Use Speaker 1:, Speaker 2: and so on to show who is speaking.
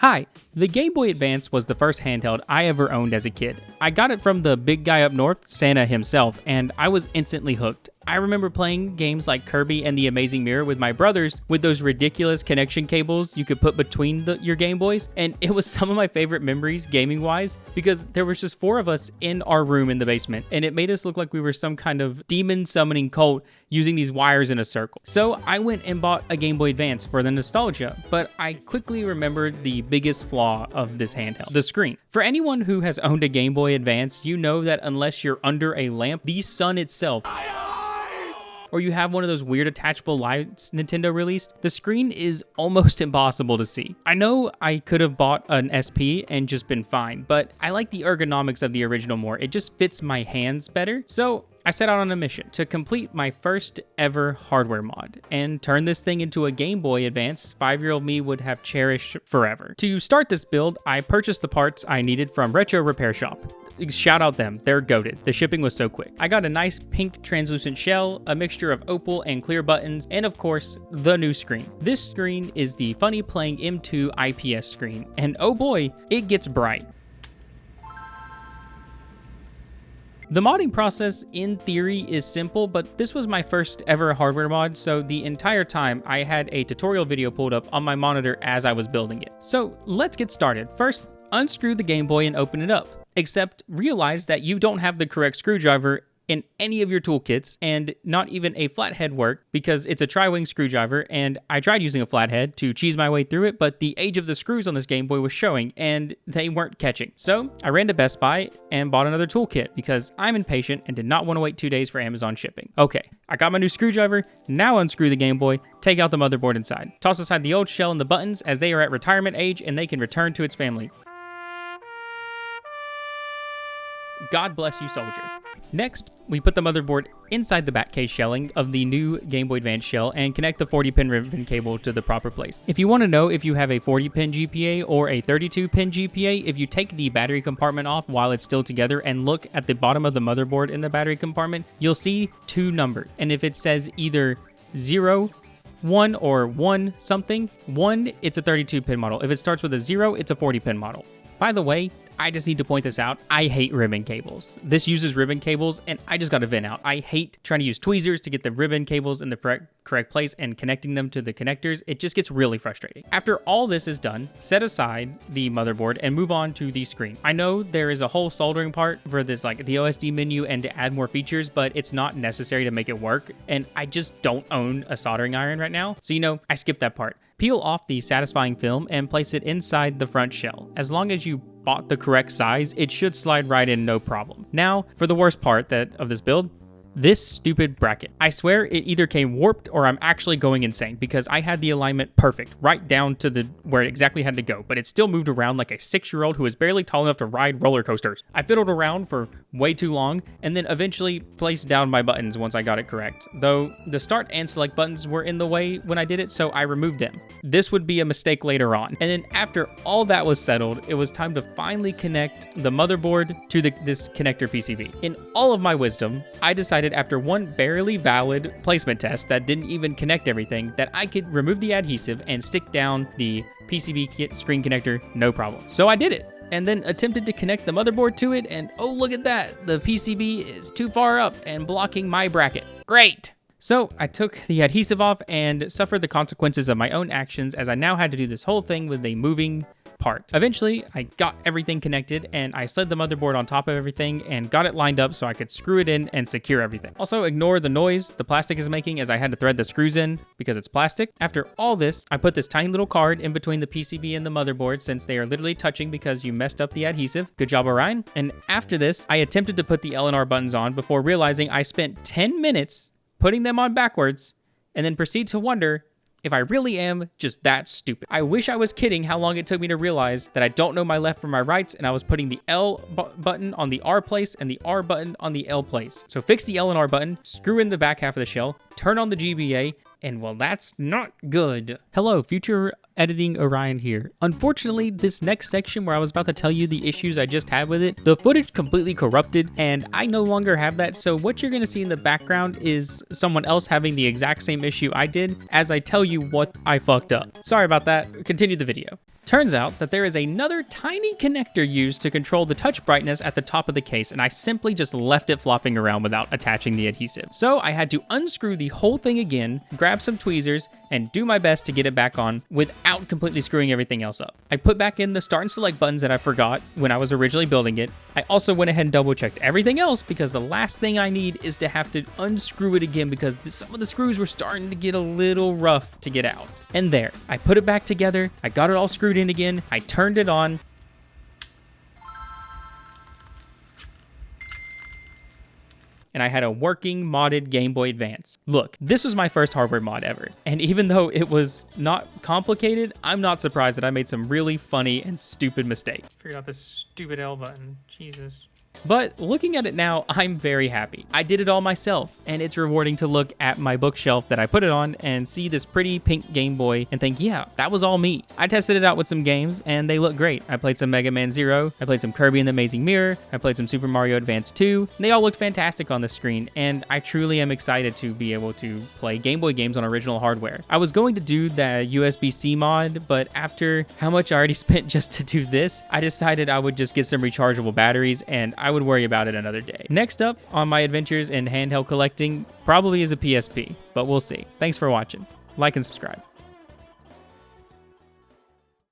Speaker 1: Hi, the Game Boy Advance was the first handheld I ever owned as a kid. I got it from the big guy up north, Santa himself, and I was instantly hooked. I remember playing games like Kirby and the Amazing Mirror with my brothers with those ridiculous connection cables you could put between your Game Boys, and it was some of my favorite memories gaming-wise because there was just 4 of us in our room in the basement, and it made us look like we were some kind of demon summoning cult using these wires in a circle. So I went and bought a Game Boy Advance for the nostalgia, but I quickly remembered the biggest flaw of this handheld, the screen. For anyone who has owned a Game Boy Advance, you know that unless you're under a lamp, the sun itself, or you have one of those weird attachable lights Nintendo released, the screen is almost impossible to see. I know I could have bought an SP and just been fine, but I like the ergonomics of the original more. It just fits my hands better. So I set out on a mission to complete my first ever hardware mod and turn this thing into a Game Boy Advance 5-year-old me would have cherished forever. To start this build, I purchased the parts I needed from Retro Repair Shop. Shout out them, they're goated. The shipping was so quick. I got a nice pink translucent shell, a mixture of opal and clear buttons, and of course, the new screen. This screen is the Funny Playing M2 IPS screen, and oh boy, it gets bright. The modding process, in theory, is simple, but this was my first ever hardware mod, so the entire time I had a tutorial video pulled up on my monitor as I was building it. So let's get started. First, unscrew the Game Boy and open it up. Except realize that you don't have the correct screwdriver in any of your toolkits, and not even a flathead work because it's a tri-wing screwdriver, and I tried using a flathead to cheese my way through it, but the age of the screws on this Game Boy was showing, and they weren't catching. So I ran to Best Buy and bought another toolkit because I'm impatient and did not want to wait 2 days for Amazon shipping. Okay, I got my new screwdriver, now unscrew the Game Boy, take out the motherboard inside. Toss aside the old shell and the buttons as they are at retirement age and they can return to its family. God bless you, soldier. Next, we put the motherboard inside the back case shelling of the new Game Boy Advance shell and connect the 40-pin ribbon cable to the proper place. If you want to know if you have a 40-pin GPA or a 32-pin GPA, if you take the battery compartment off while it's still together and look at the bottom of the motherboard in the battery compartment, you'll see 2 numbers. And if it says either 0, 1, or 1 something, 1, it's a 32-pin model. If it starts with a 0, it's a 40-pin model. By the way, I just need to point this out. I hate ribbon cables. This uses ribbon cables, and I just got to vent out. I hate trying to use tweezers to get the ribbon cables in the correct place and connecting them to the connectors. It just gets really frustrating. After all this is done, set aside the motherboard and move on to the screen. I know there is a whole soldering part for this, like the OSD menu and to add more features, but it's not necessary to make it work, and I just don't own a soldering iron right now. So, I skipped that part. Peel off the satisfying film and place it inside the front shell. As long as you bought the correct size, it should slide right in no problem. Now, for the worst part of this build, this stupid bracket. I swear it either came warped or I'm actually going insane because I had the alignment perfect, right down to where it exactly had to go, but it still moved around like a 6-year-old who is barely tall enough to ride roller coasters. I fiddled around for way too long and then eventually placed down my buttons once I got it correct, though the start and select buttons were in the way when I did it, so I removed them. This would be a mistake later on. And then after all that was settled, it was time to finally connect the motherboard to this connector PCB. In all of my wisdom, I decided after one barely valid placement test that didn't even connect everything that I could remove the adhesive and stick down the PCB screen connector no problem. So I did it and then attempted to connect the motherboard to it, and oh, look at that, the PCB is too far up and blocking my bracket. Great! So I took the adhesive off and suffered the consequences of my own actions as I now had to do this whole thing with a moving part. Eventually, I got everything connected and I slid the motherboard on top of everything and got it lined up so I could screw it in and secure everything. Also, ignore the noise the plastic is making as I had to thread the screws in because it's plastic. After all this, I put this tiny little card in between the PCB and the motherboard since they are literally touching because you messed up the adhesive. Good job, Orion. And after this, I attempted to put the L and R buttons on before realizing I spent 10 minutes putting them on backwards and then proceed to wonder if I really am just that stupid. I wish I was kidding how long it took me to realize that I don't know my left from my rights and I was putting the L button on the R place and the R button on the L place. So fix the L and R button, screw in the back half of the shell, turn on the GBA, and well, that's not good. Hello, future editing Orion here. Unfortunately, this next section where I was about to tell you the issues I just had with it, the footage completely corrupted and I no longer have that. So what you're gonna see in the background is someone else having the exact same issue I did as I tell you what I fucked up. Sorry about that, continue the video. Turns out that there is another tiny connector used to control the touch brightness at the top of the case, and I simply just left it flopping around without attaching the adhesive. So I had to unscrew the whole thing again, grab some tweezers, and do my best to get it back on without completely screwing everything else up. I put back in the start and select buttons that I forgot when I was originally building it. I also went ahead and double checked everything else because the last thing I need is to have to unscrew it again because some of the screws were starting to get a little rough to get out. And there, I put it back together, I got it all screwed in again, I turned it on, and I had a working modded Game Boy Advance. Look, this was my first hardware mod ever, and even though it was not complicated, I'm not surprised that I made some really funny and stupid mistakes. Figured out this stupid L button, Jesus. But looking at it now, I'm very happy. I did it all myself, and it's rewarding to look at my bookshelf that I put it on and see this pretty pink Game Boy and think, yeah, that was all me. I tested it out with some games, and they look great. I played some Mega Man 0, I played some Kirby and the Amazing Mirror, I played some Super Mario Advance 2. They all looked fantastic on the screen, and I truly am excited to be able to play Game Boy games on original hardware. I was going to do the USB-C mod, but after how much I already spent just to do this, I decided I would just get some rechargeable batteries, and I would worry about it another day. Next up on my adventures in handheld collecting probably is a PSP, but we'll see. Thanks for watching. Like and subscribe.